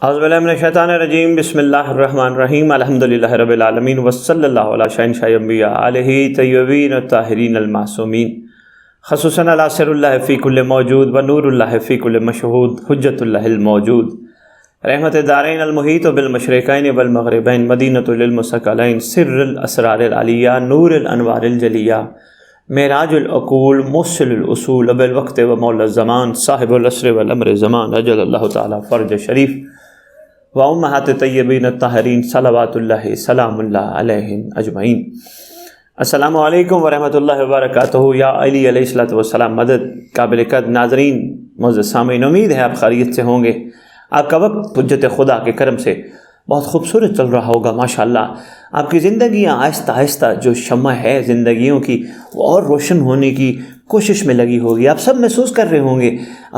اعوذ باللہ من الشیطان الرجیم، بسم اللہ الرحمن الرحیم، الحمدللہ رب العالمین، وصلی اللہ علی شہنشاہ انبیاء علیہ طیبین الطاہرین المعصومین، خصوصاً علی سر اللہ فی کل موجود و نور اللہ فی کل مشہود، حجت اللہ الموجود، رحمت دارین المحیط بالمشرقین والمغربین، مدینۃ للمثقلین، سر الاسرار العلیہ، نور الانوار الجلیہ، معراج العقول، موصل الاصول، اب الوقت و مولا الزمان، صاحب العصر والامر زمان، اجل اللہ تعالی فرج شریف و امہات طیبین الطاہرین، صلوات اللہ سلام اللہ علیہم اجمعین۔ السلام علیکم ورحمۃ اللہ وبرکاتہ۔ یا علی علیہ الصلوۃ والسلام، مدد قابل قدر ناظرین، معزز سامعین، امید ہے آپ خیریت سے ہوں گے۔ آپ کا وقت حجت خدا کے کرم سے بہت خوبصورت چل رہا ہوگا ماشاءاللہ۔ آپ کی زندگیاں آہستہ آہستہ جو شمع ہے زندگیوں کی وہ اور روشن ہونے کی کوشش میں لگی ہوگی۔ آپ سب محسوس کر رہے ہوں گے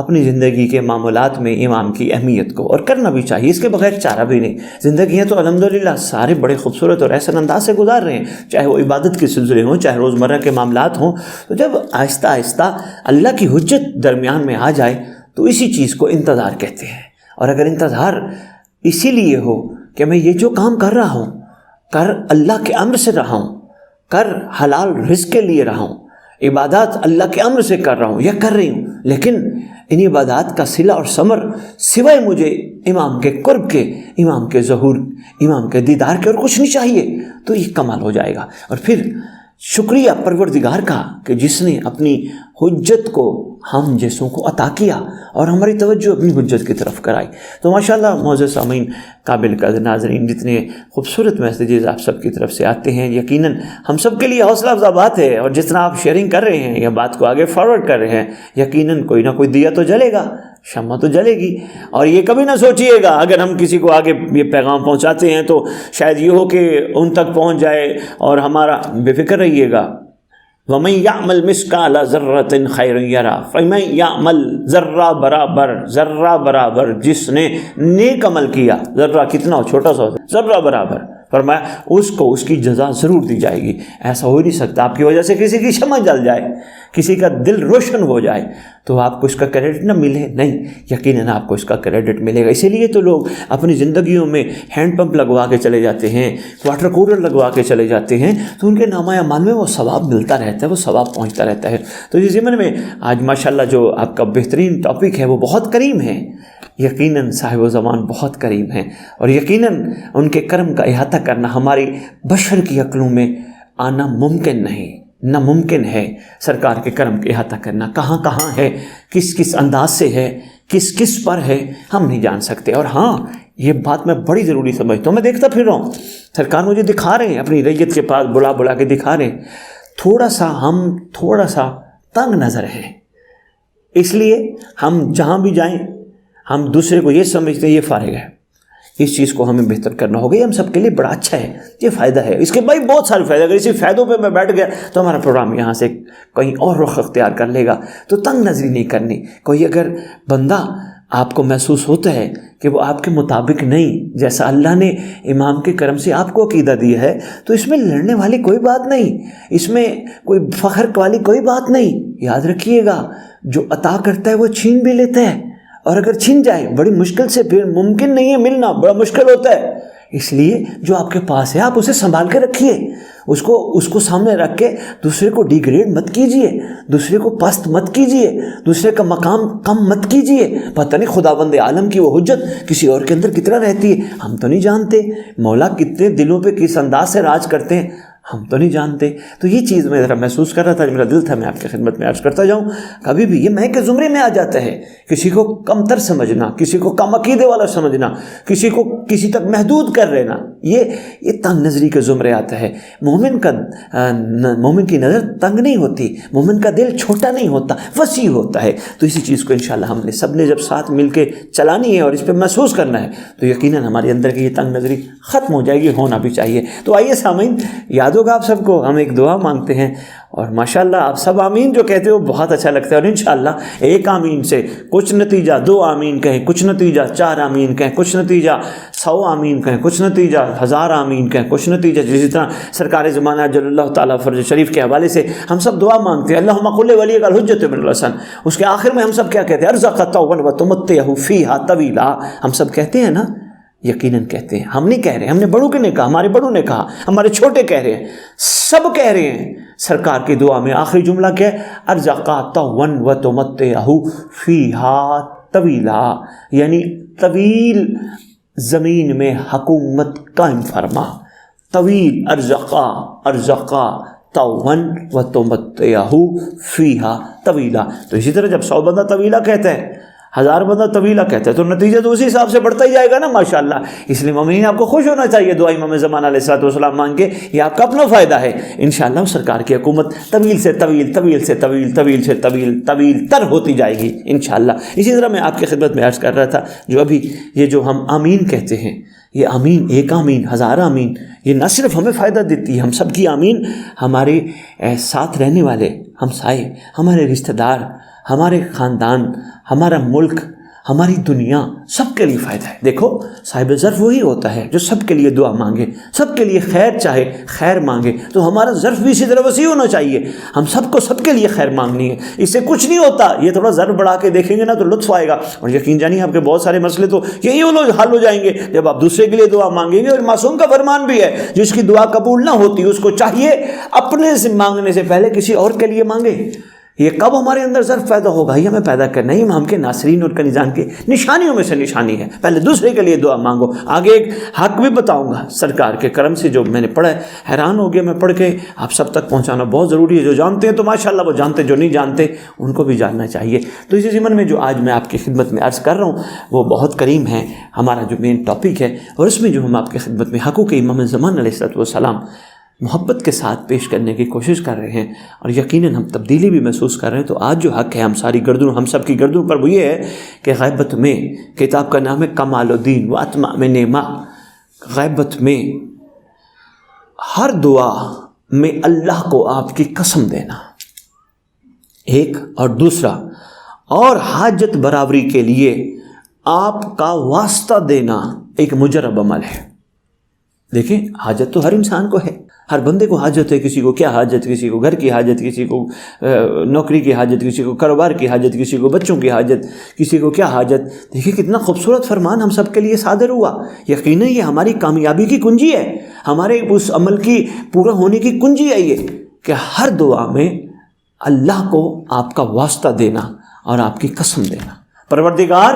اپنی زندگی کے معاملات میں امام کی اہمیت کو، اور کرنا بھی چاہیے، اس کے بغیر چارہ بھی نہیں۔ زندگیاں تو الحمدللہ سارے بڑے خوبصورت اور احسن انداز سے گزار رہے ہیں، چاہے وہ عبادت کے سلسلے ہوں، چاہے روزمرہ کے معاملات ہوں۔ تو جب آہستہ آہستہ اللہ کی حجت درمیان میں آ جائے تو اسی چیز کو انتظار کہتے ہیں۔ اور اگر انتظار اسی لیے ہو کہ میں یہ جو کام کر رہا ہوں کر اللہ کے امر سے رہا ہوں، کر حلال رزق کے لیے رہا ہوں، عبادات اللہ کے امر سے کر رہا ہوں یا کر رہی ہوں، لیکن ان عبادات کا صلہ اور ثمر سوائے مجھے امام کے قرب کے، امام کے ظہور، امام کے دیدار کے اور کچھ نہیں چاہیے، تو یہ کمال ہو جائے گا۔ اور پھر شکریہ پروردگار کا کہ جس نے اپنی حجت کو ہم جیسوں کو عطا کیا اور ہماری توجہ اپنی حجت کی طرف کرائی۔ تو ماشاءاللہ معزز سامعین، قابل قدر ناظرین، جتنے خوبصورت میسیجز آپ سب کی طرف سے آتے ہیں، یقیناً ہم سب کے لیے حوصلہ افزا بات ہے، اور جتنا آپ شیئرنگ کر رہے ہیں یا بات کو آگے فارورڈ کر رہے ہیں، یقیناً کوئی نہ کوئی دیا تو جلے گا، شمع تو جلے گی۔ اور یہ کبھی نہ سوچیے گا اگر ہم کسی کو آگے یہ پیغام پہنچاتے ہیں تو شاید یہ ہو کہ ان تک پہنچ جائے اور ہمارا، بے فکر رہیے گا۔ وَمَن يَعْمَلْ مِثْقَالَ ذَرَّةٍ خَيْرًا يَرَهُ فَمَن يَعْمَلْ ذرہ برابر جس نے نیک عمل کیا، ذرہ کتنا ہو، چھوٹا سا ہو، ذرہ برابر، فرمایا اس کو اس کی جزا ضرور دی جائے گی۔ ایسا ہو نہیں سکتا آپ کی وجہ سے کسی کی شمع جل جائے، کسی کا دل روشن ہو جائے تو آپ کو اس کا کریڈٹ نہ ملے، نہیں، یقیناً آپ کو اس کا کریڈٹ ملے گا۔ اسی لیے تو لوگ اپنی زندگیوں میں ہینڈ پمپ لگوا کے چلے جاتے ہیں، واٹر کولر لگوا کے چلے جاتے ہیں، تو ان کے نامہ اعمال میں وہ ثواب ملتا رہتا ہے، وہ ثواب پہنچتا رہتا ہے۔ تو اس ضمن میں آج ماشاءاللہ جو آپ کا بہترین ٹاپک ہے وہ بہت کریم ہے، یقیناً صاحب و زمان بہت کریم ہیں، اور یقیناً ان کے کرم کا احاطہ کرنا ہماری بشر کی عقلوں میں آنا ممکن نہیں، ناممکن ہے۔ سرکار کے کرم کا احاطہ کرنا کہاں کہاں ہے، کس کس انداز سے ہے، کس کس پر ہے، ہم نہیں جان سکتے۔ اور ہاں، یہ بات میں بڑی ضروری سمجھتا ہوں، میں دیکھتا پھر رہا ہوں، سرکار مجھے دکھا رہے ہیں، اپنی ریت کے پاس بلا کے دکھا رہے ہیں، ہم تھوڑا سا تنگ نظر ہیں، اس لیے ہم جہاں بھی جائیں ہم دوسرے کو یہ سمجھتے ہیں یہ فارغ ہے، اس چیز کو ہمیں بہتر کرنا ہوگا، یہ ہم سب کے لیے بڑا اچھا ہے، یہ فائدہ ہے، اس کے بھائی بہت سارے فائدے۔ اگر اسی فائدوں پہ میں بیٹھ گیا تو ہمارا پروگرام یہاں سے کہیں اور رخ اختیار کر لے گا۔ تو تنگ نظری نہیں کرنی۔ کوئی اگر بندہ آپ کو محسوس ہوتا ہے کہ وہ آپ کے مطابق نہیں، جیسا اللہ نے امام کے کرم سے آپ کو عقیدہ دیا ہے، تو اس میں لڑنے والی کوئی بات نہیں، اس میں کوئی فخر والی کوئی بات نہیں۔ یاد رکھیے گا، جو عطا کرتا ہے وہ چھین بھی لیتا ہے، اور اگر چھن جائے بڑی مشکل سے، پھر ممکن نہیں ہے ملنا، بڑا مشکل ہوتا ہے۔ اس لیے جو آپ کے پاس ہے آپ اسے سنبھال کے رکھیے، اس کو سامنے رکھ کے دوسرے کو ڈیگریڈ مت کیجئے، دوسرے کو پست مت کیجئے، دوسرے کا مقام کم مت کیجئے۔ پتہ نہیں خداوند عالم کی وہ حجت کسی اور کے اندر کتنا رہتی ہے، ہم تو نہیں جانتے، مولا کتنے دلوں پہ کس انداز سے راج کرتے ہیں ہم تو نہیں جانتے۔ تو یہ چیز میں ذرا محسوس کر رہا تھا، میرا دل تھا میں آپ کی خدمت میں عرض کرتا جاؤں۔ کبھی بھی یہ میں کے زمرے میں آ جاتا ہے، کسی کو کم تر سمجھنا، کسی کو کم عقیدے والا سمجھنا، کسی کو کسی تک محدود کر لینا، یہ تنگ نظری کے زمرے آتا ہے۔ مومن کی نظر تنگ نہیں ہوتی، مومن کا دل چھوٹا نہیں ہوتا، وسیع ہوتا ہے۔ تو اسی چیز کو انشاءاللہ ہم نے سب نے جب ساتھ مل کے چلانی ہے اور اس پہ محسوس کرنا ہے تو یقیناً ہمارے اندر کی یہ تنگ نظری ختم ہو جائے گی، ہونا بھی چاہیے۔ تو آئیے سامعین، یاد ہوگا آپ سب کو، ہم ایک دعا مانگتے ہیں اور ماشاءاللہ آپ سب آمین جو کہتے ہو بہت اچھا لگتا ہے، اور انشاءاللہ ایک آمین سے کچھ نتیجہ، 2 آمین کہیں کچھ نتیجہ، 4 آمین کہیں کچھ نتیجہ، 100 آمین کہیں کچھ نتیجہ، 1000 آمین کہیں کچھ نتیجہ. جس طرح سرکار زمانہ جل اللہ تعالیٰ فرج شریف کے حوالے سے ہم سب دعا مانگتے ہیں، اللہم قل ولیک الحجۃ بن الحسن. اس کے آخر میں ہم سب کیا کہتے ہیں؟ ارزق طوبا وتمتعہ فیہا طویلا. ہم سب کہتے ہیں نا، یقیناً کہتے ہیں. ہم نہیں کہہ رہے، ہم نے بڑوں کے نے کہا، ہمارے بڑوں نے کہا، ہمارے چھوٹے کہہ رہے ہیں، سب کہہ رہے ہیں. سرکار کی دعا میں آخری جملہ کیا ہے؟ ارزق طوبا وتمتعہ فیہا طویلا، یعنی طویل زمین میں حکومت قائم فرما. طویل ارزقا طوبا وتمتعہ فیہا طویلا. تو اسی طرح جب 100 بندہ طویلا کہتا ہے، 1000 بندہ طویلا کہتا ہے، تو نتیجہ تو اسی حساب سے بڑھتا ہی جائے گا نا ماشاءاللہ. اس لیے مومنین آپ کو خوش ہونا چاہیے دعا امام زمانہ علیہ الصلوۃ والسلام مانگ کے، یہ آپ کا اپنا فائدہ ہے. انشاءاللہ سرکار کی حکومت طویل سے طویل، طویل سے طویل، طویل سے طویل، طویل تر ہوتی جائے گی انشاءاللہ. اسی طرح میں آپ کی خدمت میں عرض کر رہا تھا، جو ابھی یہ جو ہم آمین کہتے ہیں، یہ آمین، ایک آمین، 1000 آمین، یہ نہ صرف ہمیں فائدہ دیتی ہے، ہم سب کی آمین ہمارے ساتھ رہنے والے ہمسائے، ہمارے رشتہ دار، ہمارے خاندان، ہمارا ملک، ہماری دنیا، سب کے لیے فائدہ ہے. دیکھو صاحب ظرف وہی ہوتا ہے جو سب کے لیے دعا مانگے، سب کے لیے خیر چاہے، خیر مانگے. تو ہمارا ظرف بھی اسی طرح وسیع ہونا چاہیے. ہم سب کو سب کے لیے خیر مانگنی ہے، اس سے کچھ نہیں ہوتا. یہ تھوڑا ظرف بڑھا کے دیکھیں گے نا تو لطف آئے گا، اور یقین جانیے آپ کے بہت سارے مسئلے تو یہی حل ہو جائیں گے جب آپ دوسرے کے لیے دعا مانگیں گے. اور معصوم کا فرمان بھی ہے، جس کی دعا قبول نہ ہوتی اس کو چاہیے اپنے سے مانگنے سے پہلے کسی اور کے لیے مانگے. یہ کب ہمارے اندر ظرف پیدا ہوگا؟ یہ ہمیں پیدا کرنا ہی ہم کے ناصرین اور کنیزان کے نشانیوں میں سے نشانی ہے. پہلے دوسرے کے لیے دعا مانگو. آگے ایک حق بھی بتاؤں گا سرکار کے کرم سے جو میں نے پڑھا ہے، حیران ہو گیا میں پڑھ کے. آپ سب تک پہنچانا بہت ضروری ہے. جو جانتے ہیں تو ماشاءاللہ وہ جانتے، جو نہیں جانتے ان کو بھی جاننا چاہیے. تو اسی ضمن میں جو آج میں آپ کی خدمت میں عرض کر رہا ہوں وہ بہت کریم ہے، ہمارا جو مین ٹاپک ہے، اور اس میں جو ہم آپ کی خدمت میں حقوق امام زمان علیہ الصلوۃ والسلام محبت کے ساتھ پیش کرنے کی کوشش کر رہے ہیں، اور یقیناً ہم تبدیلی بھی محسوس کر رہے ہیں. تو آج جو حق ہے ہم ساری گردوں، ہم سب کی گردوں پر وہ یہ ہے کہ غیبت میں، کتاب کا نام ہے کمال الدین و اتمام نعمہ، غیبت میں ہر دعا میں اللہ کو آپ کی قسم دینا ایک، اور دوسرا اور حاجت برابری کے لیے آپ کا واسطہ دینا ایک مجرب عمل ہے. دیکھیں حاجت تو ہر انسان کو ہے، ہر بندے کو حاجت ہے. کسی کو کیا حاجت، کسی کو گھر کی حاجت، کسی کو نوکری کی حاجت، کسی کو کاروبار کی حاجت، کسی کو بچوں کی حاجت، کسی کو کیا حاجت. دیکھیے کتنا خوبصورت فرمان ہم سب کے لیے صادر ہوا. یقیناً یہ ہماری کامیابی کی کنجی ہے، ہمارے اس عمل کی پورا ہونے کی کنجی ہے یہ، کہ ہر دعا میں اللہ کو آپ کا واسطہ دینا اور آپ کی قسم دینا. پروردگار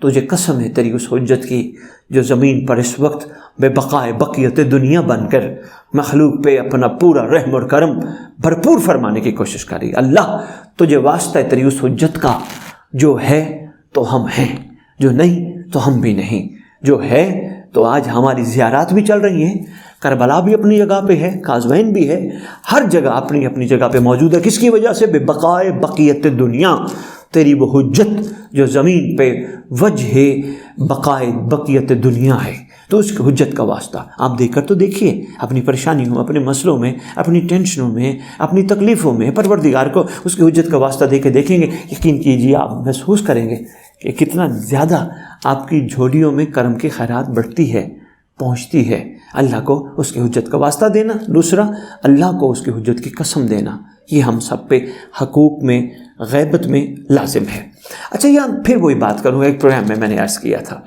تجھے قسم ہے تیری اس حجت کی جو زمین پر اس وقت بے بقائے بقیت دنیا بن کر مخلوق پہ اپنا پورا رحم اور کرم بھرپور فرمانے کی کوشش کر رہی. اللہ تجھے واسطہ ہے تیری اس حجت کا، جو ہے تو ہم ہیں، جو نہیں تو ہم بھی نہیں. جو ہے تو آج ہماری زیارات بھی چل رہی ہیں، کربلا بھی اپنی جگہ پہ ہے، قازوین بھی ہے، ہر جگہ اپنی اپنی جگہ پہ موجود ہے. کس کی وجہ سے؟ بے بقائے بقیت دنیا، تیری وہ حجت جو زمین پہ وجہ بقائے بقیت دنیا ہے. تو اس کی حجت کا واسطہ آپ دیکھ کر تو دیکھیے، اپنی پریشانیوں، اپنے مسئلوں میں، اپنی ٹینشنوں میں، اپنی تکلیفوں میں پروردگار کو اس کی حجت کا واسطہ دے کے دیکھیں گے. یقین کیجیے آپ محسوس کریں گے کہ کتنا زیادہ آپ کی جھولیوں میں کرم کی خیرات بڑھتی ہے، پہنچتی ہے. اللہ کو اس کی حجت کا واسطہ دینا، دوسرا اللہ کو اس کی حجت کی قسم دینا، یہ ہم سب پہ حقوق میں، غیبت میں لازم ہے. اچھا یہاں پھر وہی بات کروں گا، ایک پروگرام میں نے عرض کیا تھا،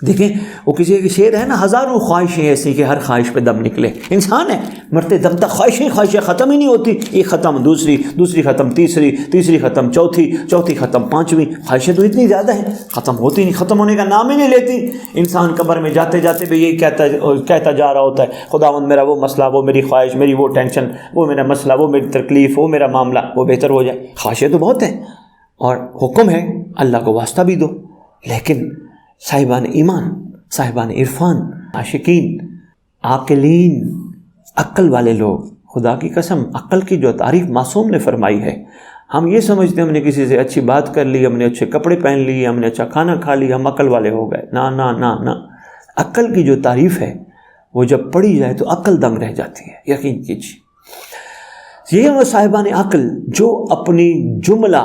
دیکھیں وہ کسی ایک شعر ہے نا، ہزاروں خواہشیں ایسی کہ ہر خواہش پہ دم نکلے. انسان ہے، مرتے دم تک خواہشیں ختم ہی نہیں ہوتی. ایک ختم، دوسری ختم، تیسری ختم، چوتھی ختم، پانچویں. خواہشیں تو اتنی زیادہ ہیں، ختم ہوتی نہیں، ختم ہونے کا نام ہی نہیں لیتی. انسان قبر میں جاتے جاتے بھی یہی کہتا جا رہا ہوتا ہے، خداوند میرا وہ مسئلہ، وہ میری خواہش، میری وہ ٹینشن، وہ میرا مسئلہ، وہ میری تکلیف، وہ میرا معاملہ، وہ بہتر ہو جائے. خواہشیں تو بہت ہیں، اور حکم ہے اللہ کو واسطہ بھی دو. لیکن صاحبان ایمان، صاحبان عرفان، عاشقین، عاقلین، عقل والے لوگ، خدا کی قسم عقل کی جو تعریف معصوم نے فرمائی ہے، ہم یہ سمجھتے ہیں ہم نے کسی سے اچھی بات کر لی، ہم نے اچھے کپڑے پہن لیے، ہم نے اچھا کھانا کھا لیا، ہم عقل والے ہو گئے. نہ نہ نہ نہ، عقل کی جو تعریف ہے وہ جب پڑھی جائے تو عقل دنگ رہ جاتی ہے، یقین کیجیے۔ یہ وہ صاحبان عقل جو اپنی جملہ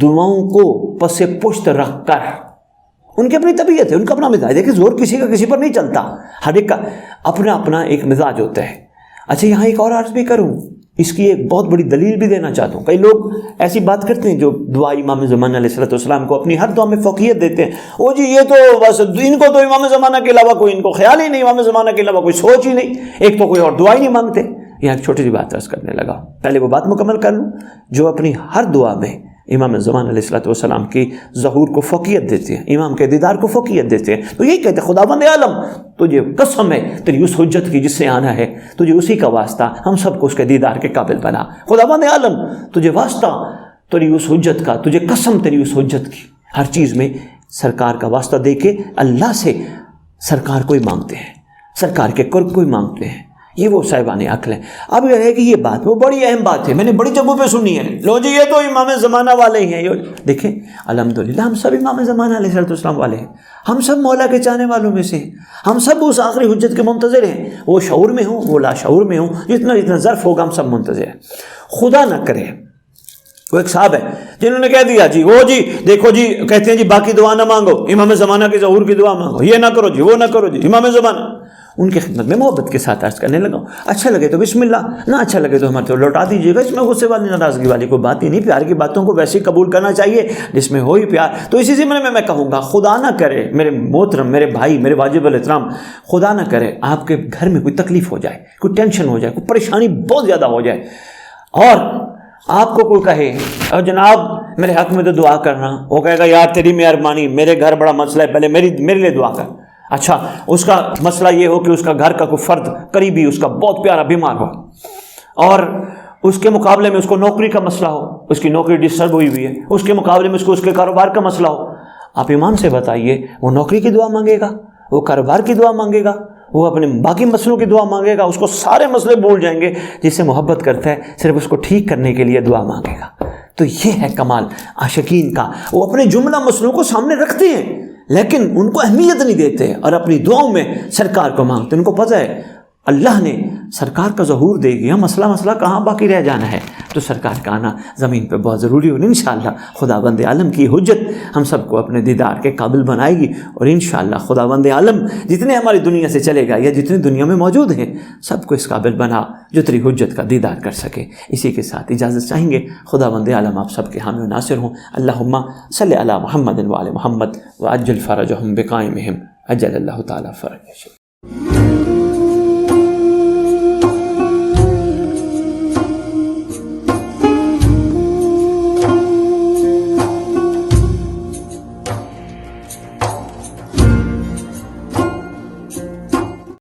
دعاؤں کو پس پشت رکھ کر، ان کی اپنی طبیعت ہے، ان کا اپنا مزاج، دیکھیں زور کسی کا کسی پر نہیں چلتا، ہر ایک کا اپنا اپنا ایک مزاج ہوتا ہے۔ اچھا یہاں ایک اور عرض بھی کروں، اس کی ایک بہت بڑی دلیل بھی دینا چاہتا ہوں۔ کئی لوگ ایسی بات کرتے ہیں جو دعا امام زمانہ علیہ السلام کو اپنی ہر دعا میں فوقیت دیتے ہیں، او جی یہ تو بس ان کو تو امام زمانہ کے علاوہ کوئی ان کو خیال ہی نہیں، امام زمانہ کے علاوہ کوئی سوچ ہی نہیں، ایک تو کوئی اور دعا ہی نہیں مانگتے۔ یہاں ایک چھوٹی سی بات عرض کرنے لگا، پہلے وہ بات مکمل کر لوں۔ جو اپنی ہر دعا میں امام زمان علیہ السلام کی ظہور کو فوقیت دیتے ہیں، امام کے دیدار کو فوقیت دیتے ہیں، تو یہی کہتے ہیں خداوند عالم تجھے قسم ہے تیری اس حجت کی جس سے آنا ہے، تجھے اسی کا واسطہ ہم سب کو اس کے دیدار کے قابل بنا۔ خداوند عالم تجھے واسطہ تیری اس حجت کا، تجھے قسم تیری اس حجت کی۔ ہر چیز میں سرکار کا واسطہ دے کے اللہ سے سرکار کو ہی مانگتے ہیں، سرکار کے قرب کو ہی مانگتے ہیں۔ یہ وہ صاحبان عقل ہیں۔ اب یہ ہے کہ یہ بات وہ بڑی اہم بات ہے، میں نے بڑی جگہوں پہ سنی ہے، لو جی یہ تو امام زمانہ والے ہی ہیں۔ دیکھیں الحمدللہ ہم سب امام زمانہ علیہ السلام والے ہیں، ہم سب مولا کے چاہنے والوں میں سے ہیں، ہم سب اس آخری حجت کے منتظر ہیں، وہ شعور میں ہوں وہ لا شعور میں ہوں، جتنا ظرف ہوگا ہم سب منتظر ہیں۔ خدا نہ کرے وہ ایک صاحب ہے جنہوں نے کہہ دیا جی وہ جی دیکھو جی کہتے ہیں جی باقی دعا نہ مانگو، امام زمانہ کی ظہور کی دعا مانگو، یہ نہ کرو جی وہ نہ کرو جی امام زمانہ۔ ان کی خدمت میں محبت کے ساتھ عرض کرنے لگا، اچھا لگے تو بسم اللہ، نہ اچھا لگے تو ہمارے تو لوٹا دیجیے گا، اس میں غصے والی ناراضگی والی کوئی بات ہی نہیں، پیار کی باتوں کو ویسے ہی قبول کرنا چاہیے جس میں ہو ہی پیار۔ تو اسی ضمن میں کہوں گا خدا نہ کرے میرے محترم، میرے بھائی، میرے واجب الاحترام، خدا نہ کرے آپ کے گھر میں کوئی تکلیف ہو جائے، کوئی ٹینشن ہو جائے، کوئی پریشانی بہت زیادہ ہو جائے، اور آپ کو کوئی کہے اور جناب میرے حق میں تو دعا کرنا، وہ کہے گا یار تیری مہربانی میرے گھر بڑا مسئلہ ہے، پہلے میرے لیے دعا کر۔ اچھا اس کا مسئلہ یہ ہو کہ اس کا گھر کا کوئی فرد قریبی اس کا بہت پیارا بیمار ہو، اور اس کے مقابلے میں اس کو نوکری کا مسئلہ ہو، اس کی نوکری ڈسٹرب ہوئی ہوئی ہے، اس کے مقابلے میں اس کے کاروبار کا مسئلہ ہو، آپ ایمان سے بتائیے وہ نوکری کی دعا مانگے گا، وہ کاروبار کی دعا مانگے گا، وہ اپنے باقی مسئلوں کی دعا مانگے گا؟ اس کو سارے مسئلے بھول جائیں گے، جس سے محبت کرتا ہے صرف اس کو ٹھیک کرنے کے لیے دعا مانگے گا۔ تو یہ ہے کمال عاشقین کا، وہ اپنے جملہ مسئلوں کو سامنے رکھتے ہیں لیکن ان کو اہمیت نہیں دیتے اور اپنی دعاؤں میں سرکار کو مانگتے۔ ان کو پتہ ہے اللہ نے سرکار کا ظہور دے گیا، مسئلہ کہاں باقی رہ جانا ہے، تو سرکار کا آنا زمین پہ بہت ضروری ہے، اور انشاءاللہ خداوند عالم کی حجت ہم سب کو اپنے دیدار کے قابل بنائے گی، اور انشاءاللہ خداوند عالم جتنے ہماری دنیا سے چلے گا یا جتنے دنیا میں موجود ہیں سب کو اس قابل بنا جو تیری حجت کا دیدار کر سکے۔ اسی کے ساتھ اجازت چاہیں گے، خداوند عالم آپ سب کے حامی و ناصر ہوں۔ اللہم صلی علی محمد و علی محمد وعجل فرجہم بقائمہم عجل اللہ تعالی فرجہم۔